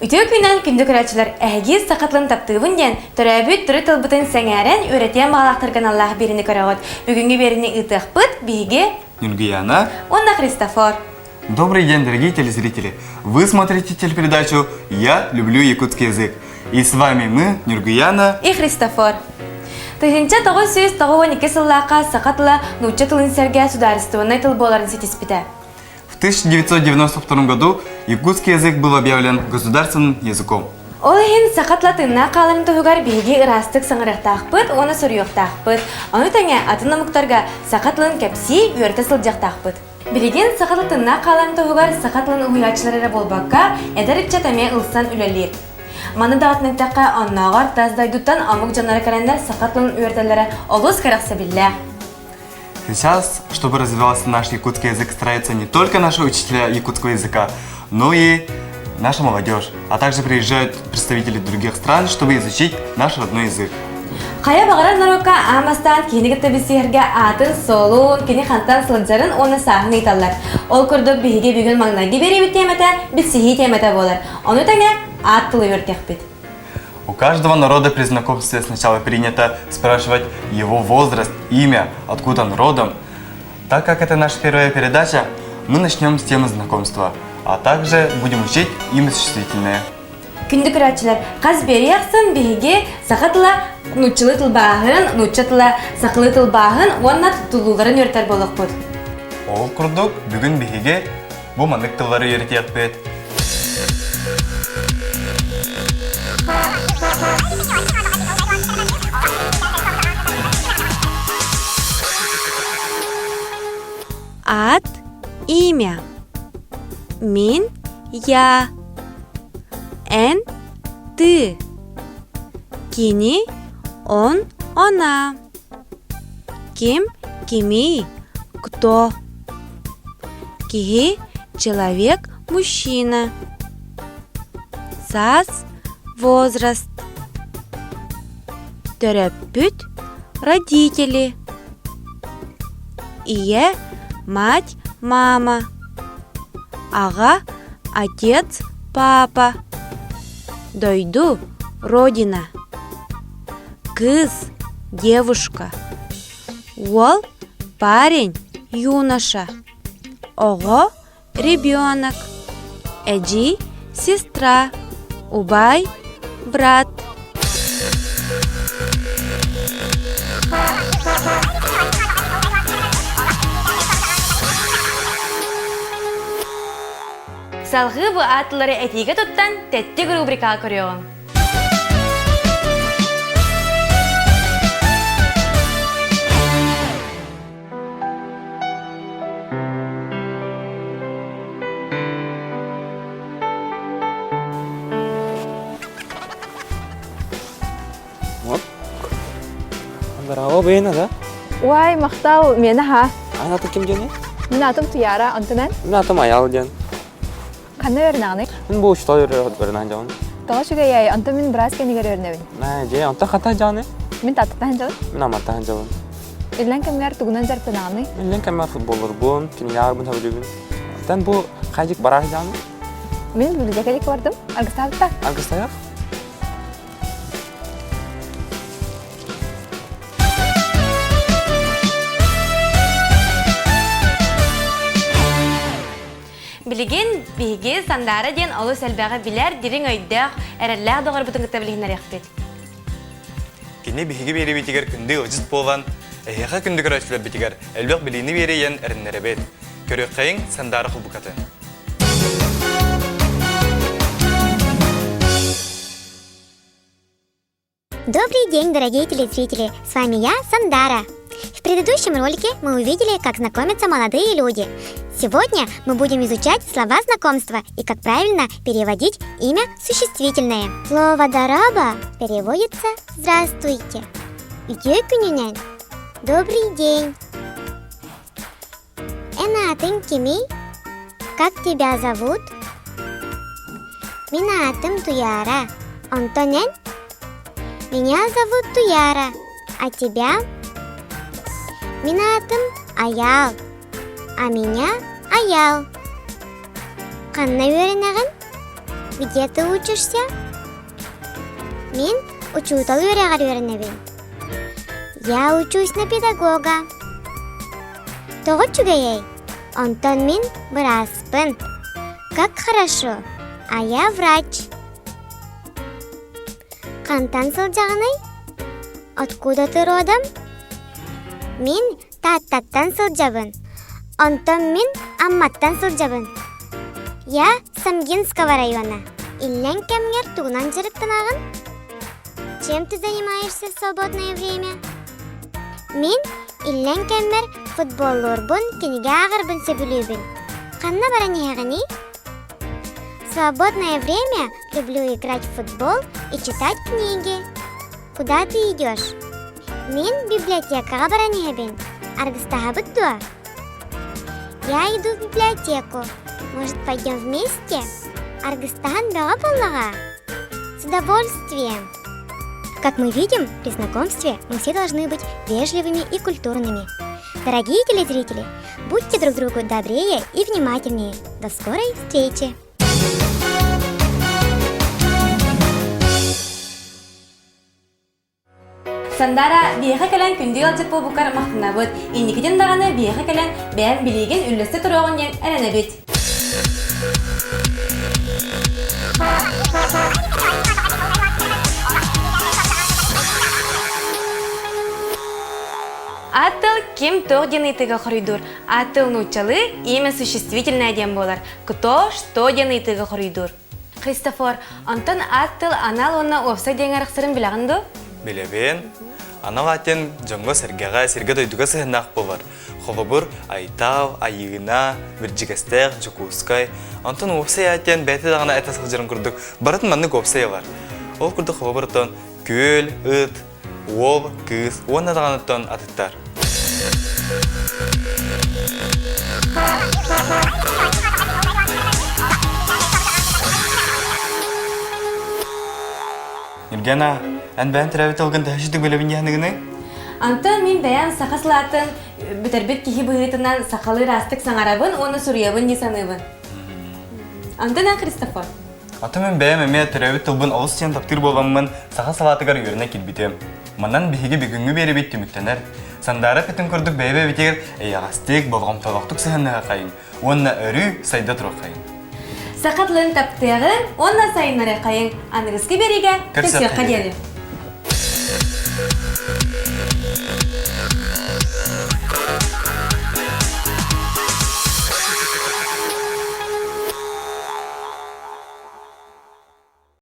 Ütü günden kündük öğretçiler ägiz sakatlığın taptığın den törəbüt türü tılbıtın səngərən öğretiyen bağlaqtırgan Allah birini körəğot. Бүгінгі берini ытықпыт, биге Нюргияна. Онна Христофор. Добрый день, дорогие телезрители! Вы смотрите телепередачу «Я люблю якутский язык». И с вами мы, Нюргияна И Христофор. Тыгынча 992 сыллаққа сақатла нуча тылын сәрге сударыстуынай тыл боларын сетеспіді. В 1992 году якутский язык был объявлен государственным языком. Ол хин сақатла тынна қалым тұғығар биге ырастық саңырақтақпыт, оны сұрыйықтақпыт. Оны тәңе атын намықтарға сақатлын кәпси үйерті сылдяқтақпыт. Билеген сақатлы тынна қалым тұғығар сақатлын ұйачылары болбаққа әдәріпча тәме ұлсан үлелер. Маны дағытның таққа аннағар таздайдуттан амық жанары кәрәндер сақатлын үйертелері олыс қарақса білі. Сейчас, чтобы развивался наш якутский язык, стараются не только наши учителя якутского языка, но и наша молодежь, а также приезжают представители других стран, чтобы изучить наш родной язык. Қая бағарар нарокка амастан кенігітті бісерге атын, солуын, кені қантан сылыджарын оны сағын еталар. Ол күрді бігі бүгін маңнаги бері бітеметі, бітсіхи теметі болар. Оны тәңе ат тылы өртек бит. У каждого народа при знакомстве сначала принято спрашивать его возраст, имя, откуда он родом. Так как это наша первая передача, мы начнем с темы знакомства, а также будем учить имя существительное. Күнді күрәтшілер, қаз бері яқсын бігі сақатыла нұтчылы тылбағын, нұтчатыла сақылы тылбағын, онна тұтылуларын өртер болық бұд. Ол күрдік бүгін бігі бұл маңдық тыллары үйретек бет. Ат, имя. Мин, я. Эн, ты. Кини, он, она. Ким, кими, кто. Кихи, человек, мужчина. Сас, возраст. Төрөппүт, родители. Ие, мать, мама. Ага, отец, папа. Дойду, родина. Кыз, девушка. Ол, парень, юноша. Ого, ребенок. Эджи, сестра. Убай, брат. Салғы бұ атылары әтеге тұттан тәттік рубрика көріғым. Здорово, бейна, да? Уай, мақтал, мені ха. Ана аты кем дені? Мен атым Туяра, антынан. Мен атым Аял ден. Қандай өрнағының? Мен бұл үшті өрнаған жауын. Тоға шүге яй, антым мен біраз кенігер өрнәуін. Же, анта қата жауын? Мен таттықтан жауын? Мен аматтан жауын. Ирлен кемгер туғынан жарпынағының? Мен кемгер футболыр бұн, кенігер бұн табылығын. Тен бұл қайжик барақ жауын? Мен бүлізекелік бардым, арғыстағықта. Арғыстағық? Билеген биге сандары ден олы сәлбәғі білер дирин өйдәқ әрәлләғ доғыр бұтын күтті білігінер яқпет. Кені бігі бері бетігер күнді ұжыз болған, әйеға күнді көрәшілер бетігер әлбәқ біліні берейен әрінлері бет. Көрек қайын сандары құл бұқаты. Добрый день, дорогие телезрители! С вами я, Сандара. В предыдущем ролике мы увидели, как знакомятся молодые люди. Сегодня мы будем изучать слова знакомства и как правильно переводить имя существительное. Слово «дороба» переводится «здравствуйте». Үйдекүнінен «добрый день». Эн атын кими? Как тебя зовут? Мен атым Туяра. Антонен? Меня зовут Туяра. А тебя? Мен атым Аял. А меня Аял. Қанна өренағын? Где ты учишься? Мин учутал үйрәгәр. Я учусь на педагога. Тоғы чугаяй? Антон мин быраспын. Как хорошо. А я врач. Кантан сылжағынай? Откуда ты родом? Мин таттаттан сылжабын. Антон мин амматтан сылжабын. Я Самгинского района. Иллен кемгер тугунан жырыктанагын? Чем ты занимаешься в свободное время? Мин иллен кеммер футболлорбун кенеге агырбын сөбүлүүбүн. Канна баранияғыни? В свободное время люблю играть в футбол и читать книги. Куда ты идешь? Мин библиотекага баранияғын. Аргыстаға бұттуа? Я иду в библиотеку. Может, пойдем вместе? Аргыстан бага боллага? С удовольствием. Как мы видим, при знакомстве мы все должны быть вежливыми и культурными. Дорогие телезрители, будьте друг другу добрее и внимательнее. До скорой встречи! Сандара бияха кэлэн күнді алжып болбукар мақтына бұд. Инникеден дағаны бияха кэлэн бәйін білеген үлісті тұрағын ен әрәні бүд. Атыл кем тоқ ден итыға құрыйдур. Атыл нучалы имя существительное ден болар. Кто, что ден итыға құрыйдур. Христофор, антон атыл анал онна офса ден арықсырын білағынды? Билебен, анал атын жоңго серге дойдуга сыһыннах болар. Холобур айтав, айыгына, биржигестег, жукускай. Антон офсай атын бәйті дағына әті сылжырын күрдік. Баратын манны көпсай бар. Ол күрдік холобуртон күл, ыт, ол, кыз, онна дағанаттон атыттар. Евгена, ән бәйін тірәбет алған тәшітік бөлебін яғынығыны? Антон мен бәйін сақасылатын бүтербет кихи бұғытынан сақалы растық саңарабын, оны сұриябын десаныбын. Антон ән Христофор. Аты мен бәйім әме тірәбет албын ауыз сен таптыр болғанмын сақасылатығар үйеріне келбетем. Маннан бігіге бігіңі бері бет түміктенер. Сандары қытын көрдік бәйбе бетегер әйағастек болғам талақтық сығынныға қайын. Онына өрі сайда тұрақ қайын. Сақатлын таптығын, онна сайынлары қайын. Анығызғы береге, көсіққа деді.